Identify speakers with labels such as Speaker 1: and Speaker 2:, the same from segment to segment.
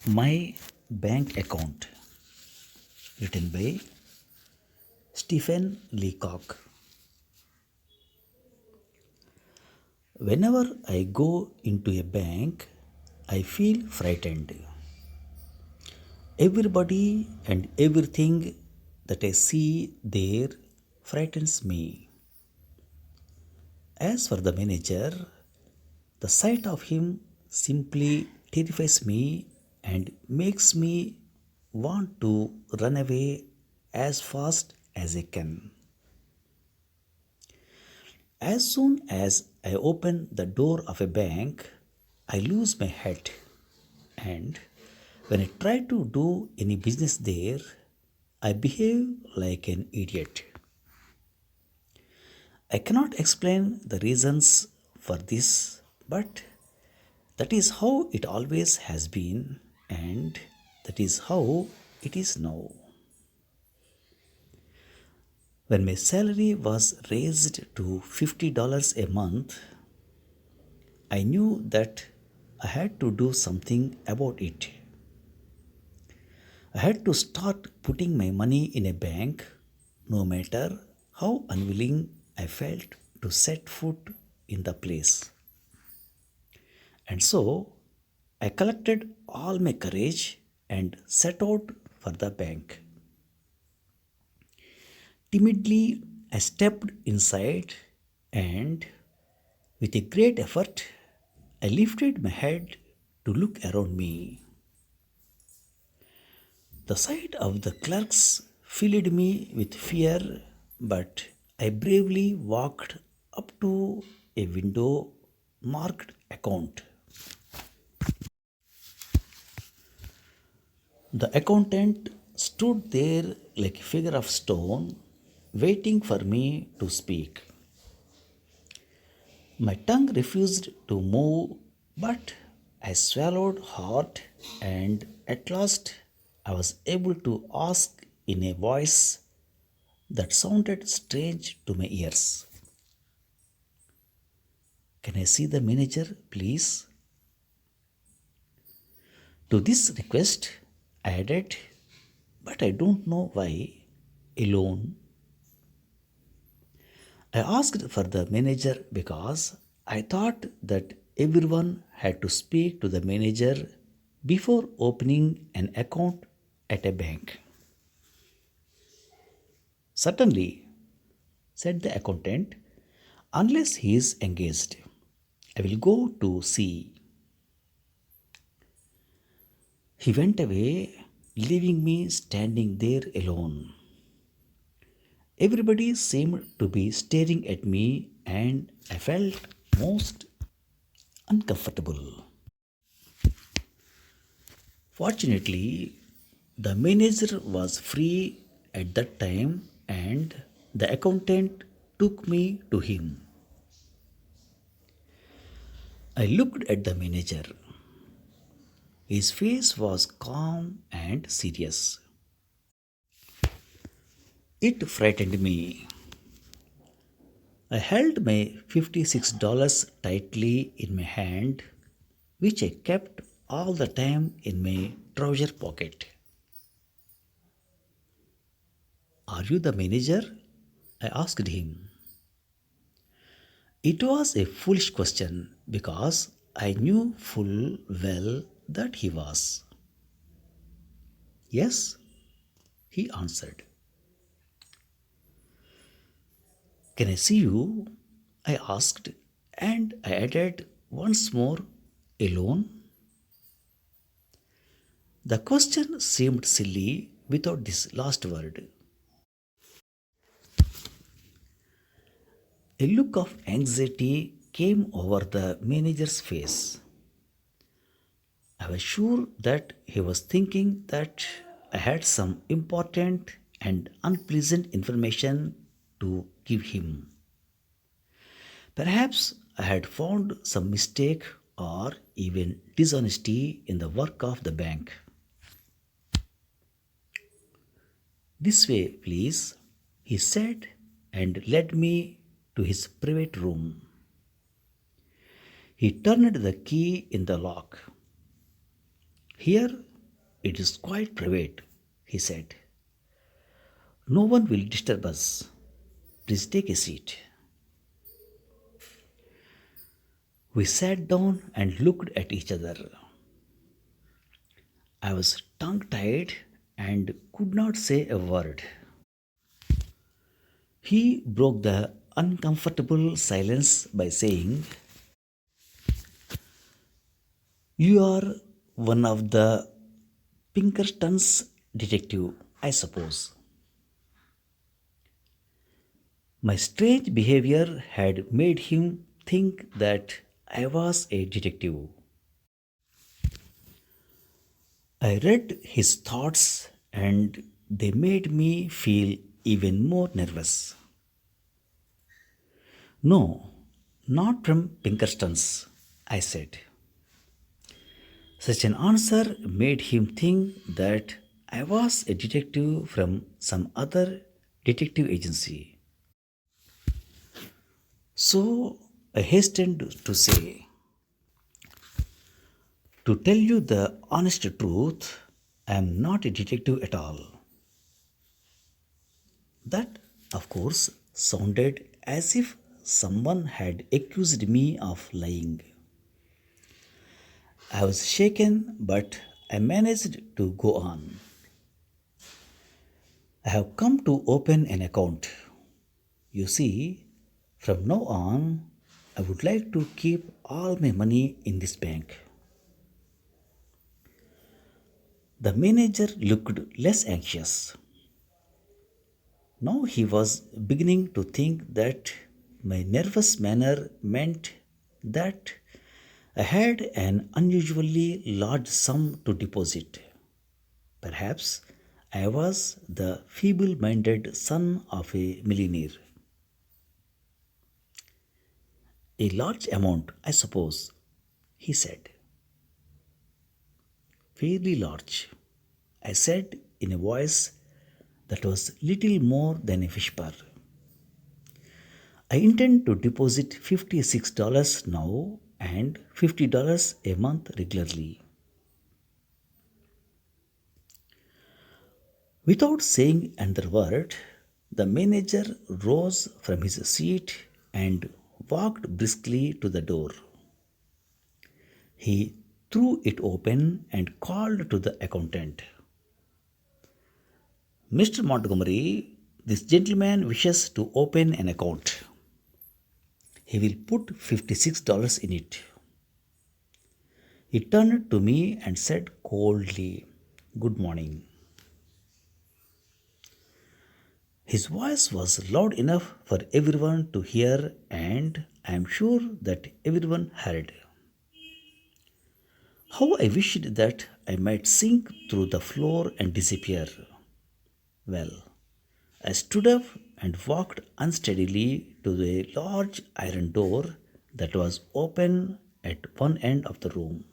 Speaker 1: My bank account, written by Stephen Leacock. Whenever I go into a bank, I feel frightened. Everybody and everything that I see there frightens me. As for the manager, the sight of him simply terrifies me and makes me want to run away as fast as I can. As soon as I open the door of a bank, I lose my head. And when I try to do any business there, I behave like an idiot. I cannot explain the reasons for this, but that is how it always has been, and that is how it is now. When my salary was raised to $50 a month, I knew that I had to do something about it. I had to start putting my money in a bank, no matter how unwilling I felt to set foot in the place. And so I collected all my courage and set out for the bank. Timidly, I stepped inside and, with a great effort, I lifted my head to look around me. The sight of the clerks filled me with fear, but I bravely walked up to a window marked account. The accountant stood there like a figure of stone, waiting for me to speak. My tongue refused to move, but I swallowed hard, and at last I was able to ask in a voice that sounded strange to my ears. Can I see the manager, please? To this request, I added, but I don't know why, alone. I asked for the manager because I thought that everyone had to speak to the manager before opening an account at a bank. Certainly, said the accountant, unless he is engaged. I will go to see. He went away, leaving me standing there alone. Everybody seemed to be staring at me, and I felt most uncomfortable. Fortunately, the manager was free at that time, and the accountant took me to him. I looked at the manager. His face was calm and serious. It frightened me. I held my $56 tightly in my hand, which I kept all the time in my trouser pocket. Are you the manager? I asked him. It was a foolish question because I knew full well that he was. Yes, he answered. Can I see you? I asked, and I added once more, alone? The question seemed silly without this last word. A look of anxiety came over the manager's face. I was sure that he was thinking that I had some important and unpleasant information to give him. Perhaps I had found some mistake or even dishonesty in the work of the bank. This way, please, he said and led me to his private room. He turned the key in the lock. Here It is quite private, he said. No one will disturb us. Please take a seat. We sat down and looked at each other. I was tongue tied and could not say a word. He broke the uncomfortable silence by saying, "You are one of the Pinkerton's detective, I suppose." My strange behavior had made him think that I was a detective. I read his thoughts and they made me feel even more nervous. "No, not from Pinkerton's," I said. Such an answer made him think that I was a detective from some other detective agency. So I hastened to say, "To tell you the honest truth, I am not a detective at all." That, of course, sounded as if someone had accused me of lying. I was shaken, but I managed to go on. "I have come to open an account. You see, from now on, I would like to keep all my money in this bank." The manager looked less anxious. Now he was beginning to think that my nervous manner meant that I had an unusually large sum to deposit. Perhaps I was the feeble minded son of a millionaire. "A large amount, I suppose," he said. "Fairly large," I said in a voice that was little more than a whisper. "I intend to deposit $56 now and $50 a month regularly." Without saying another word, the manager rose from his seat and walked briskly to the door. He threw it open and called to the accountant. "Mr. Montgomery, this gentleman wishes to open an account. He will put $56 in it." He turned to me and said coldly, "Good morning." His voice was loud enough for everyone to hear, and I am sure that everyone heard. How I wished that I might sink through the floor and disappear. Well, I stood up and walked unsteadily to the large iron door that was open at one end of the room.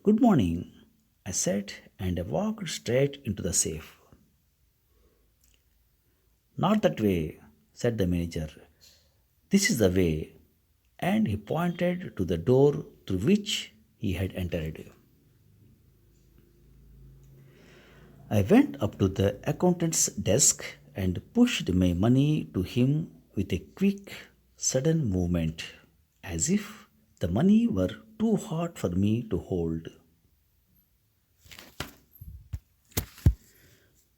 Speaker 1: "Good morning," I said, and I walked straight into the safe. "Not that way," said the manager. "This is the way," and he pointed to the door through which he had entered. I went up to the accountant's desk and pushed my money to him with a quick, sudden movement, as if the money were too hot for me to hold.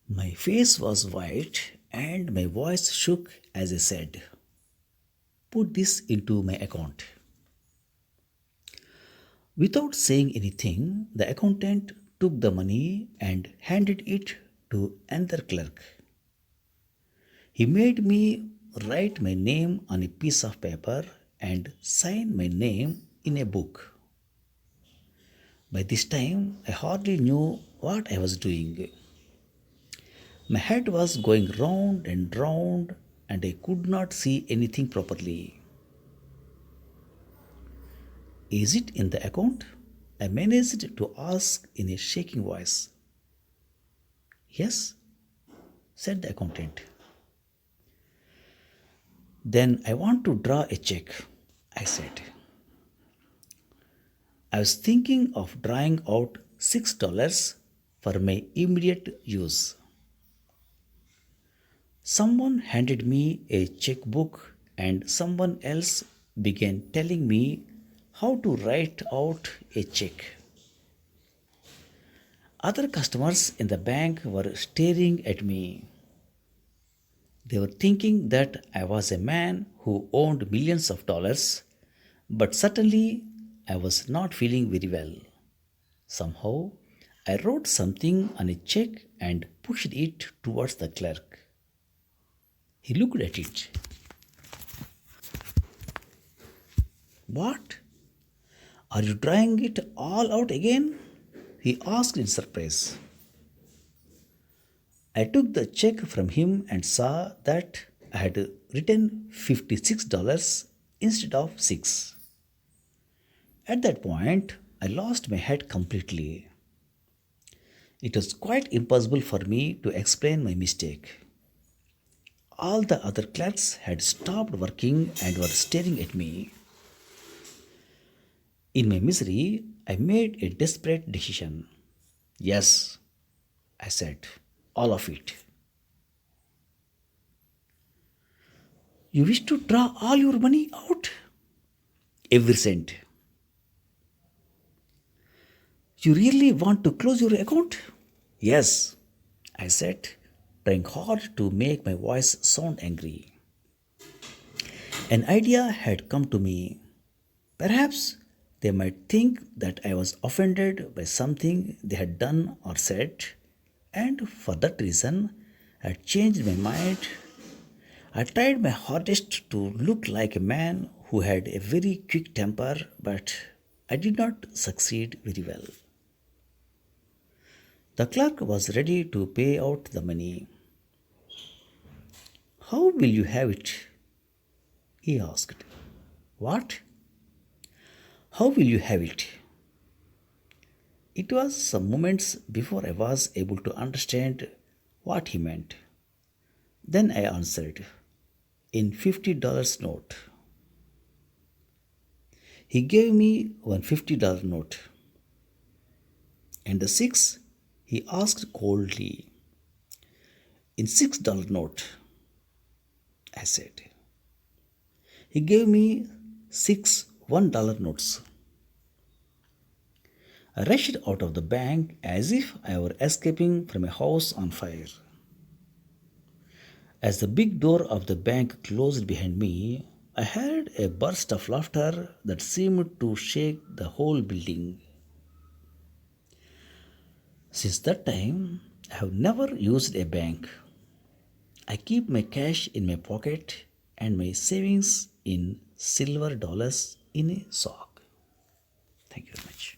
Speaker 1: My face was white and my voice shook as I said, "Put this into my account." Without saying anything, the accountant took the money and handed it to another clerk. He made me write my name on a piece of paper and sign my name in a book. By this time, I hardly knew what I was doing. My head was going round and round, and I could not see anything properly. "Is it in the account?" I managed to ask in a shaking voice. "Yes," said the accountant. "Then I want to draw a check," I said. I was thinking of drawing out $6 for my immediate use. Someone handed me a checkbook, and someone else began telling me how to write out a check. Other customers in the bank were staring at me. They were thinking that I was a man who owned millions of dollars, but certainly I was not feeling very well. Somehow, I wrote something on a check and pushed it towards the clerk. He looked at it. What? Are you trying it all out again? He asked in surprise. I took the check from him and saw that I had written $56 instead of 6. At that point, I lost my head completely. It was quite impossible for me to explain my mistake. All the other clerks had stopped working and were staring at me. In my misery, I made a desperate decision. Yes, I said, all of it. You wish to draw all your money out? Every cent. You really want to close your account? Yes, I said, trying hard to make my voice sound angry. An idea had come to me. Perhaps they might think that I was offended by something they had done or said, and for that reason, I had changed my mind. I tried my hardest to look like a man who had a very quick temper, but I did not succeed very well. The clerk was ready to pay out the money. How will you have it? He asked. What? How will you have it? It was some moments before I was able to understand what he meant. Then I answered, in $50 note. He gave me one $50 note. And the 6? He asked coldly. In $6 note, I said. He gave me 6 $1 notes. I rushed out of the bank as if I were escaping from a house on fire. As the big door of the bank closed behind me, I heard a burst of laughter that seemed to shake the whole building. Since that time, I have never used a bank. I keep my cash in my pocket and my savings in silver dollars in a sock. Thank you very much.